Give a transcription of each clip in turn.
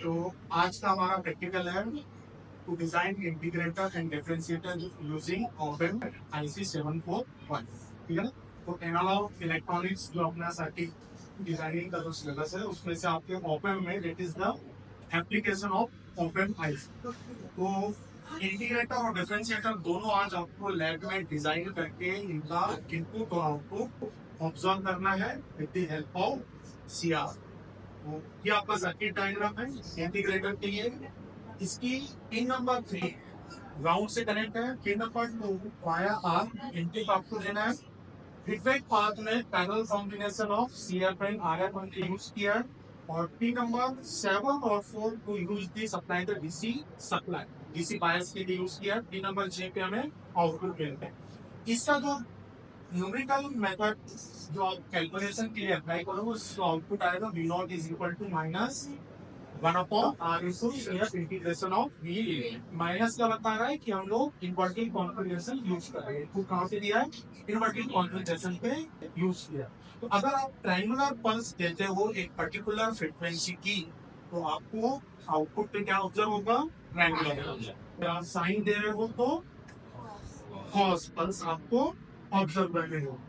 तो आज का हमारा प्रैक्टिकल है to design integrator and differentiator using op amp IC 741। ठीक है ना। तो एनालॉग इलेक्ट्रॉनिक्स जो अपना सर्किट डिजाइनिंग का जो सिलेबस है उसमें से आपके ऑप-एम्प में that is the application of op-amp IC. तो इंटीग्रेटर और डिफरेंशिएटर दोनों आज आपको लैब में डिजाइन करके इनका इनपुट और आउटपुट ऑब्जर्व करना है with the help of CR. ये आपका सर्किट डायग्राम है इंटीग्रेटर के लिए। इसकी पिन नंबर 3 ग्राउंड से कनेक्ट है। Pin number 2 via R input आपको देना है। फीडबैक पाथ में panel combination of CR and RF use किया है। और पिन नंबर 7 और 4 to use the supply the DC supply DC bias के लिए यूज किया है। पिन नंबर 6 पे हमें आउटपुट मिलता है। इसका जो न्यूमेरिकल मेथड जो आप कैलकुलेशन के लिए अप्लाई करोगे उसका आउटपुट आएगा V naught is equal to minus 1/r integration of V. Minus का बता रहा है कि हम लोग इन्वर्टिंग कॉन्फ़िगरेशन यूज कर रहे हैं। तो कहां से दिया है? इन्वर्टिंग कॉन्फ़िगरेशन पे यूज किया। तो अगर आप ट्रायंगुलर पल्स देते हो एक पर्टिकुलर फ्रीक्वेंसी की तो आपको आउटपुट पे क्या ऑब्जर्व होगा? ट्रायंगुलर। अगर आप साइन दे रहे हो तो कॉस पल्स आपको ऑब्जर्व करने हो।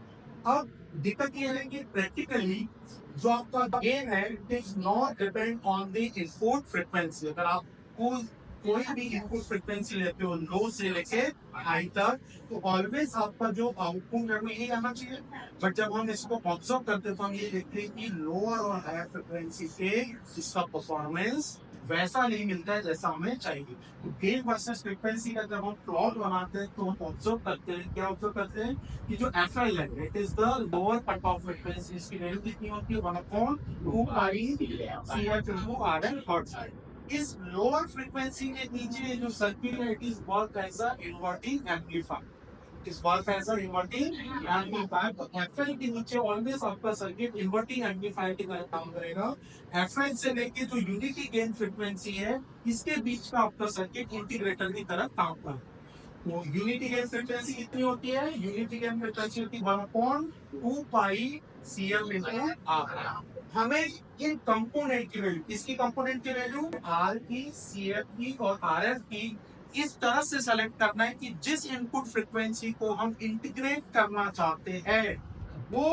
अब दिक्कत यह है कि प्रैक्टिकली जो आपका गेन है it is not depend on the input frequency. अगर आप कोई भी इनपुट फ्रीक्वेंसी लेते हो लो से लेके हाई तक तो ऑलवेज आपका जो आउटपुट है वो यही आना चाहिए। बट जब हम इसको ऑब्जर्व करते हैं तो हम ये देखते हैं कि लोअर और हायर फ्रीक्वेंसी पे इसका परफॉर्मेंस वैसा नहीं मिलता है जैसा हमें चाहिए। तो गेन वर्सेस फ्रीक्वेंसी का जब हम प्लॉट बनाते हैं तो हम ऑब्जर्व करते हैं, क्या ऑब्जर्व करते हैं कि जो एफएल है it is the lower cut off frequency. इसकी वैल्यू कितनी होती है? 1/2 सीएफ इनटू आरएन हर्ट्ज। इस लोअर फ्रीक्वेंसी के नीचे जो सर्किट है it is work as a inverting amplifier. इस work as a inverting amplifier. तो एफएल के नीचे ऑलवेज आपका सर्किट इन्वर्टिंग एम्पलीफायर की तरह काम करेगा। एफएल से लेके जो यूनिटी गेन फ्रीक्वेंसी है इसके बीच का आपका सर्किट इंटीग्रेटर की तरह काम करेगा। तो यूनिटी गेन फ्रीक्वेंसी कितनी होती है? यूनिटी गेन फ्रीक्वेंसी होती है 1/2 पाई सीएम इनटू आर। हमें इन कंपोनेंट की वैल्यू, इसकी कंपोनेंट की वैल्यू आर की, सीएफ की और आरएफ की इस तरह से सेलेक्ट करना है कि जिस इनपुट फ्रीक्वेंसी को हम इंटीग्रेट करना चाहते हैं वो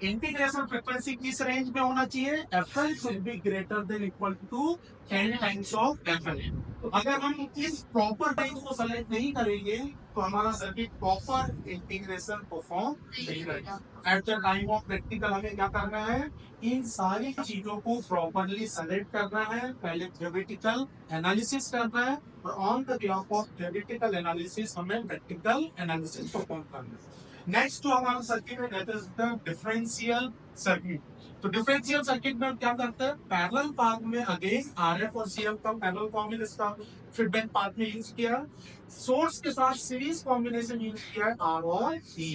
इंटीग्रेशन फ्रीक्वेंसी किस रेंज में होना चाहिए? FL should be greater than equal to 10 times of FL. तो अगर हम इस प्रॉपर रेंज को सेलेक्ट नहीं करेंगे तो हमारा सर्किट प्रॉपर इंटीग्रेशन परफॉर्म नहीं करेगा। At the time of practical हमें क्या करना है? इन सारी चीजों को प्रॉपरली सेलेक्ट करना है। पहले थ्योरेटिकल एनालिसिस करना है और on the basis of theoretical analysis हमें प्रैक्टिकल एनालिसिस परफॉर्म करना है। नेक्स्ट जो हमारा सर्किट है that is the differential circuit. तो डिफरेंशियल सर्किट में क्या करते हैं? पैरेलल पाथ में अगेन आरएफ और सीएफ का पैरेलल कॉम्बिनेशन फीडबैक पाथ में यूज किया। सोर्स के साथ सीरीज कॉम्बिनेशन यूज किया है आर और सी।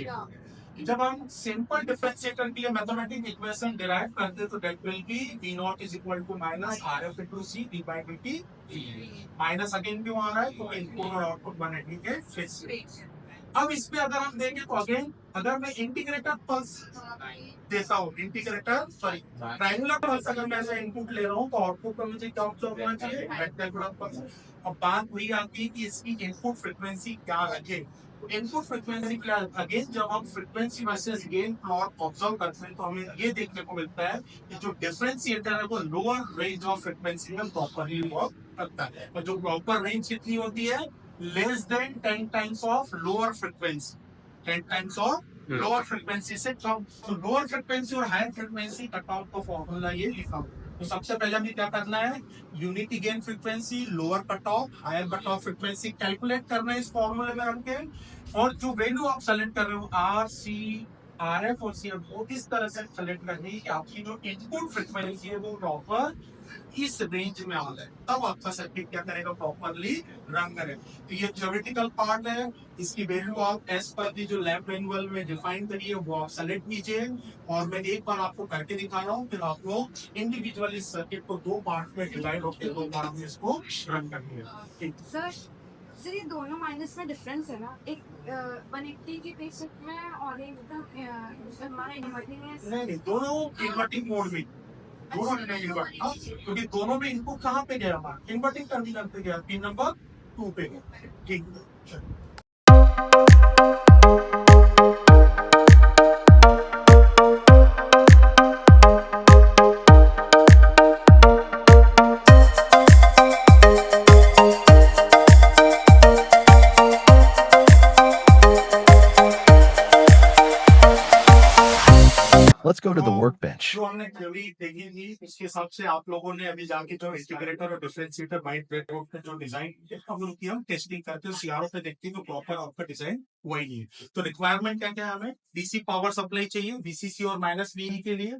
जब हम सिंपल डिफरेंशिएटर के लिए मैथमेटिक इक्वेशन डिराइव करते हैं तो that will be v naught is equal to minus rf into c d by dt। Minus again क्यों आ रहा है? तो इनपुट और आउटपुट बनने के फिर से। अब इसमें अगर हम देखें तो अगेन अगर मैं इंटीग्रेटर पल्स देता हूँ, इंटीग्रेटर सॉरी ट्रायंगुलर पल्स अगर मैं ऐसा इनपुट ले रहा हूँ तो आउटपुट में मुझे क्या ऑब्जर्व होना चाहिए? Rectangular pulse. अब बात वही आती है कि इसकी इनपुट फ्रीक्वेंसी क्या रखे। तो इनपुट फ्रीक्वेंसी क्या? अगेन जब हम frequency versus gain plot observe करते हैं तो हमें ये देखने को मिलता है कि जो डिफरेंशिएटर है वो लोअर रेंज ऑफ फ्रीक्वेंसी में प्रॉपरली वर्क करता है। और जो प्रॉपर रेंज कितनी होती है? Less than 10 times of lower frequency. 10 times of lower frequency से कम। तो लोअर फ्रीक्वेंसी और हायर फ्रीक्वेंसी कट ऑफ का फॉर्मूला ये लिखा हुआ है। तो सबसे पहले हमें क्या करना है? Unity gain frequency, lower cut off, higher cut off frequency calculate करना है इस फॉर्मूले में रख के। और जो वैल्यू आप सेलेक्ट कर रहे हो आर सी आरएफ और सीएफ को इस तरह से सेलेक्ट करनी है कि आपकी जो इनपुट फ्रीक्वेंसी है वो प्रॉपर इस रेंज में आ जाए। तब आपका सर्किट क्या करेगा? प्रॉपरली रन करेगा। तो ये थ्योरेटिकल पार्ट है। इसकी वैल्यू आप एज पर दी जो लैब मैनुअल में डिफाइन करिए वो आप सेलेक्ट कीजिए। और मैं एक बार आपको करके दिखा रहा हूँ फिर आप लोग इंडिविजुअली सर्किट को दो पार्ट में डिवाइड होकर दो पार्ट में इसको रन करिए। सर सर ये दोनों माइनस में डिफरेंस है ना, एक 180 की फेज शिफ्ट में और एक हमारा इन्वर्टिंग में। नहीं दोनों इन्वर्टिंग मोड में। दोनों ने इन्वर्ट था, क्योंकि दोनों में इनपुट कहाँ पे गया हमारा, इन्वर्टिंग टर्मिनल पे गया, पिन नंबर 2 पे गया। ठीक है। Let's go to the तो workbench. जो हमने थ्योरी देखी थी उसके हिसाब से आप लोगों ने अभी जाके जो इंटीग्रेटर और डिफरेंशिएटर बाइट ब्रेडबोर्ड पे जो डिजाइन हम लोग की हम टेस्टिंग करते हैं, सीआरओ पे देखते हैं तो प्रॉपर आपका डिजाइन वही नहीं है। तो रिक्वायरमेंट क्या क्या है, हमें डीसी पावर सप्लाई चाहिए वीसीसी और माइनस वीई के लिए,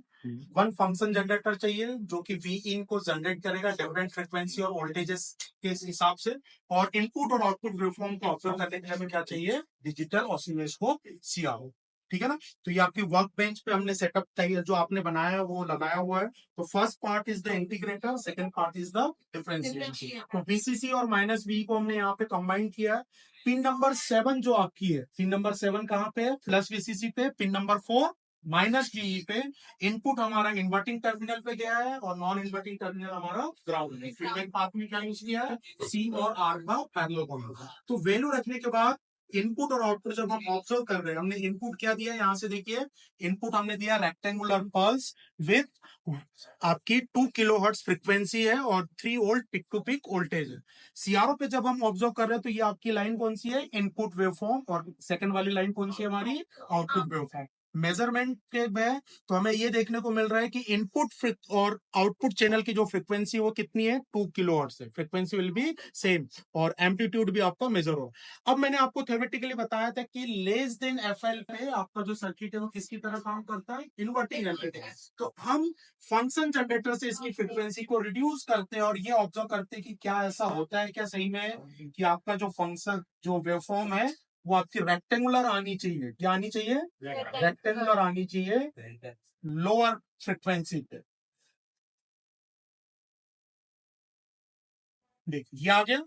वन फंक्शन जनरेटर चाहिए जो कि वी इन को जनरेट करेगा डिफरेंट फ्रिक्वेंसी और वोल्टेजेस के हिसाब से, और इनपुट और आउटपुट वेवफॉर्म को ऑब्जर्व करने के लिए हमें क्या चाहिए, डिजिटल ऑसिलोस्कोप सीआरओ। ठीक है ना। तो ये आपकी वर्क बेंच पे हमने सेटअप चाहिए जो आपने बनाया है वो लगाया हुआ है। तो first part is the integrator, second part is the differentiator. तो वीसीसी और माइनस वी को हमने यहाँ पे कंबाइन किया है। पिन नंबर 7 जो आपकी है, पिन नंबर 7 कहाँ पे है, प्लस वीसीसी पे, पिन नंबर 4 माइनस वीई पे। इनपुट हमारा इन्वर्टिंग टर्मिनल पे गया है और नॉन इन्वर्टिंग टर्मिनल हमारा ग्राउंड में। फीडबैक पाथ में क्या यूज किया है, सी और आर का पैरेलल। तो वैल्यू रखने के बाद इनपुट और आउटपुट जब हम ऑब्जर्व कर रहे हैं, हमने इनपुट क्या दिया, यहां से देखिए इनपुट हमने दिया रेक्टेंगुलर पल्स विथ आपकी 2 किलोहर्ट्ज फ्रीक्वेंसी है और 3 volt peak to peak voltage है। सीआरओ पे जब हम ऑब्जर्व कर रहे हैं तो ये आपकी लाइन कौन सी है, इनपुट वेवफॉर्म, और सेकंड वाली लाइन कौन सी है हमारी, आउटपुट वेवफॉर्म। मेजरमेंट के में तो हमें ये देखने को मिल रहा है कि इनपुट और आउटपुट चैनल की जो फ्रीक्वेंसी वो कितनी है, 2 किलोहर्ट्ज है, फ्रीक्वेंसी विल बी सेम, और एम्पलीट्यूड भी आपका मेजर हो। अब मैंने आपको थ्योरेटिकली बताया था कि लेस देन एफएल पे आपका जो सर्किट है वो किसकी तरह काम करता है, इन्वर्टिंग एम्पलीट्यूड। तो हम फंक्शन जनरेटर से इसकी फ्रीक्वेंसी को रिड्यूस करते हैं और ये ऑब्जर्व करते हैं कि क्या ऐसा होता है क्या सही में कि आपका जो फंक्शन जो वेवफॉर्म है वो आपकी रेक्टेंगुलर आनी चाहिए, क्या आनी चाहिए, रेक्टेंगुलर आनी चाहिए लोअर फ्रीक्वेंसी पे। देखिए ये आ गया।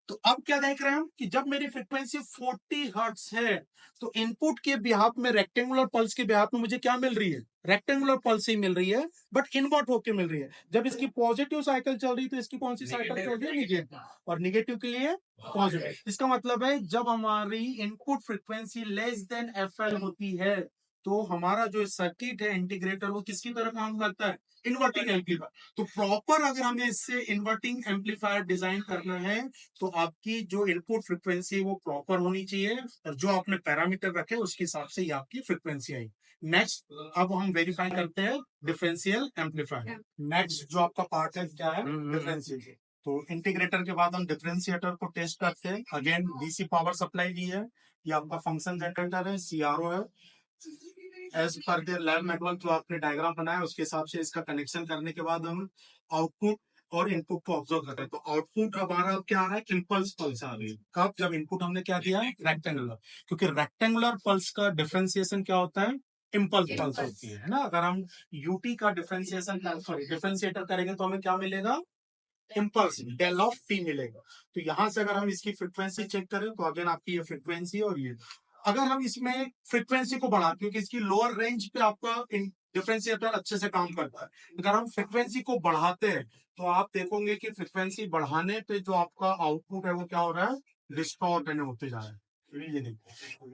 तो अब क्या देख रहे हैं हम कि जब मेरी फ्रीक्वेंसी 40 हर्ट्ज है तो इनपुट के बिहाफ में, रेक्टेंगुलर पल्स के बिहाफ में मुझे क्या मिल रही है, रेक्टेंगुलर पल्स ही मिल रही है, बट इन्वर्ट होके मिल रही है। जब इसकी पॉजिटिव साइकिल चल रही है तो इसकी कौन सी साइकिल चल रही है, निगेटिव, और निगेटिव के लिए पॉजिटिव। इसका मतलब है जब हमारी input frequency less than FL होती है तो हमारा जो सर्किट है इंटीग्रेटर वो किसकी तरह काम करता है, इन्वर्टिंग एम्पलीफायर। तो प्रॉपर अगर हमें इससे इन्वर्टिंग एम्पलीफायर डिजाइन करना है तो आपकी जो इनपुट फ्रीक्वेंसी वो प्रॉपर होनी चाहिए और जो आपने पैरामीटर रखे उसके हिसाब से ये आपकी फ्रीक्वेंसी आई। नेक्स्ट अब हम वेरीफाई करते हैं डिफरेंशियल एम्पलीफायर। नेक्स्ट जो आपका पार्ट है क्या है, डिफरेंशिएटर। तो इंटीग्रेटर के बाद हम डिफरेंशिएटर को टेस्ट करते हैं। अगेन डीसी पावर सप्लाई दी है, ये आपका फंक्शन जनरेटर है, सीआरओ है। As per the lab network जो आपने डायग्राम बनाया उसके हिसाब से इसका कनेक्शन करने के बाद हम आउटपुट और इनपुट को ऑब्जर्व कर रहे हैं। तो आउटपुट हमारा क्या आ रहा है, इम्पल्स पल्स आ रही है। कब, जब इनपुट हमने क्या दिया है, रेक्टेंगुलर, क्योंकि रेक्टेंगुलर पल्स का डिफरेंशिएशन क्या होता है, इम्पल्स पल्स होती है ना। अगर हम यूटी का डिफरेंशिएशन सॉरी डिफरेंशिएटर करेंगे तो हमें क्या मिलेगा, इम्पल्स, डेल ऑफ टी मिलेगा। तो यहां से अगर हम इसकी फ्रीक्वेंसी चेक करें तो अगेन आपकी ये फ्रीक्वेंसी और ये, अगर हम इसमें फ्रीक्वेंसी को बढ़ा, क्योंकि इसकी लोअर रेंज पे आपका डिफरेंशिएटर अच्छे से काम करता है, अगर हम फ्रीक्वेंसी को बढ़ाते हैं तो आप देखोगे कि फ्रीक्वेंसी बढ़ाने पे जो आपका आउटपुट है वो क्या हो रहा है, डिस्टॉर्ट होते जा रहा है। ये देखो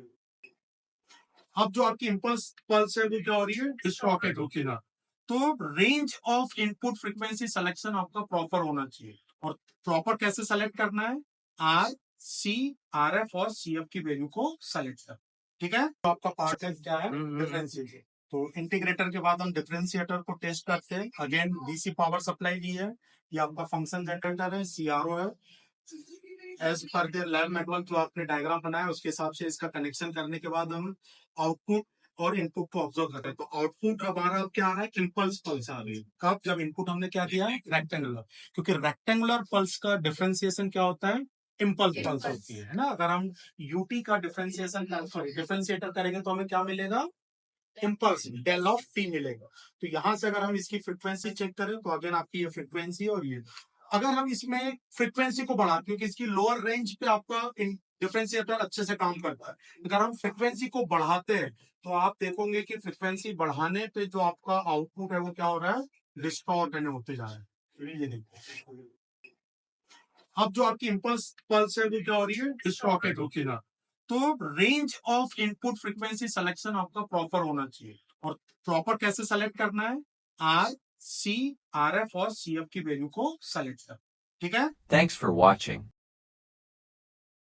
अब जो आपकी इम्पल्स पल्स है वो क्या हो रही है, डिस्टॉर्टेड होती है। तो range of input frequency selection आपका प्रॉपर होना चाहिए, और प्रॉपर कैसे सेलेक्ट करना है, आर सी आर एफ और सी एफ की वैल्यू को सेलेक्ट कर। ठीक है। तो आपका पार्ट है क्या है, डिफरेंशिएटर। तो इंटीग्रेटर के बाद हम डिफरेंशिएटर को टेस्ट करते हैं। अगेन डीसी पावर सप्लाई दी है, ये आपका फंक्शन जनरेटर है, सीआरओ है। As per the lab network जो आपने डायग्राम बनाया उसके हिसाब से इसका कनेक्शन करने के बाद हम आउटपुट और इनपुट को ऑब्जर्व कर रहे हैं। तो आउटपुट हमारा क्या आ रहा है, इम्पल्स पल्स आ रही है। कब, जब इनपुट हमने क्या दिया है, रेक्टेंगुलर, क्योंकि रेक्टेंगुलर पल्स का डिफरेंशिएशन क्या होता है, इम्पल्स पल्स होती है ना। अगर हम यूटी का डिफरेंशिएशन सॉरी डिफरेंशिएटर करेंगे तो हमें क्या मिलेगा, इम्पल्स, डेल ऑफ टी मिलेगा। तो यहां से अगर हम इसकी फ्रीक्वेंसी चेक करें तो अगेन आपकी ये फ्रीक्वेंसी और ये, अगर हम इसमें फ्रीक्वेंसी को बढ़ा, क्योंकि इसकी लोअर रेंज पे आपका डिफरेंशिएटर अच्छे से काम करता है, अगर हम फ्रीक्वेंसी को बढ़ाते हैं तो आप देखोगे कि फ्रीक्वेंसी बढ़ाने पे जो आपका आउटपुट है वो क्या हो रहा है, डिस्टॉर्ट होते जा रहे हैं। ये देखो, अब जो आपकी इम्पल्स पल्स है वो क्या हो रही है, डिस्टॉर्टेड होती है। तो range of input frequency selection आपका प्रॉपर होना चाहिए, और प्रॉपर कैसे सेलेक्ट करना है, आर सी आर एफ और सी एफ की वैल्यू को सेलेक्ट कर, ठीक है। Thanks for watching.